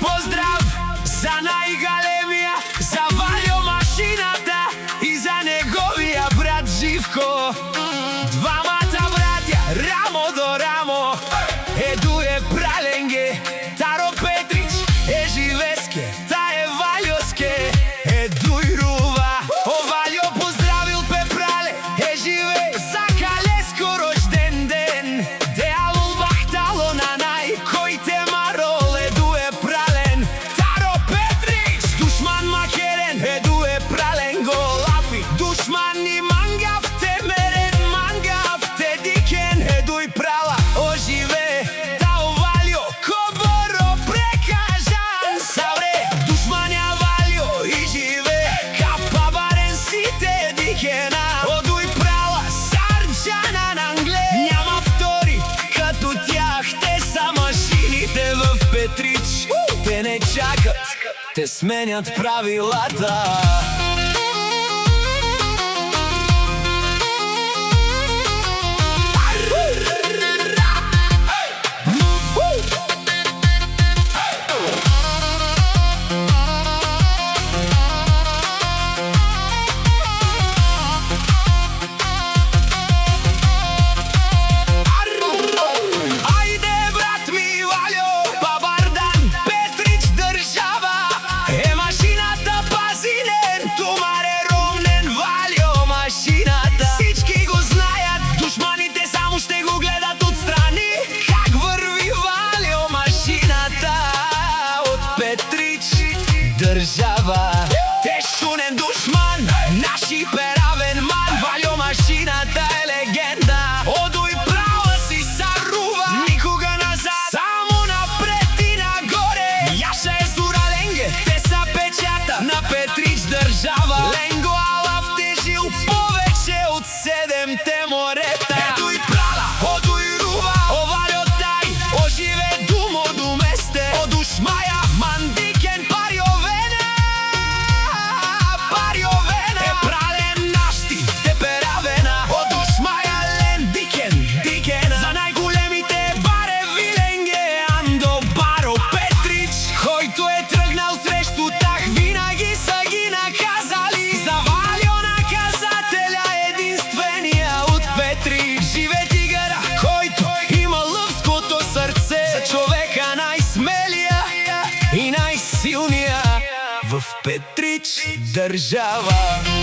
поздрав за најголемија, за Валјо машината и за неговија брат Живко. Двамата братја рамо до рамо, Едуе Праленге, Таро Петрич, Живеске, та е Валјоске, Едуј Рува. О Валјо поздравил Прале, живе, сакале скоро рожден ден. Деалул бахтало на нај, кој те марол, Едуе Прален. Таро Петрич, душман макерен, Едуе Прален го лафи. Душман ни мангав, те мерен мангав, те дикен, Едуј Прала, оживе. Тао Валјо, коборо прекажан, савре. Душман ја Валјо и живе, капа барен сите дикена. Одуј Прала, Сарджана на Англе, няма втори като тях. Те са машините в Петрич, те не чакат, те сменят правилата. Држава, тешунен душман, наши перавен ман. Валјо машината е легенда. Одуј Прала си сарува, никога назад, само напред и нагоре. Јаша е Зура Ленге, те са печата на Петрич држава. Ленго Алав тежил повече од 7-те морета. Едуј Прала, Одуј Рува, о Валјо тај, оживе думо думесте. Одуш Маја, Мандикен, и најсилнија в Петрич држава.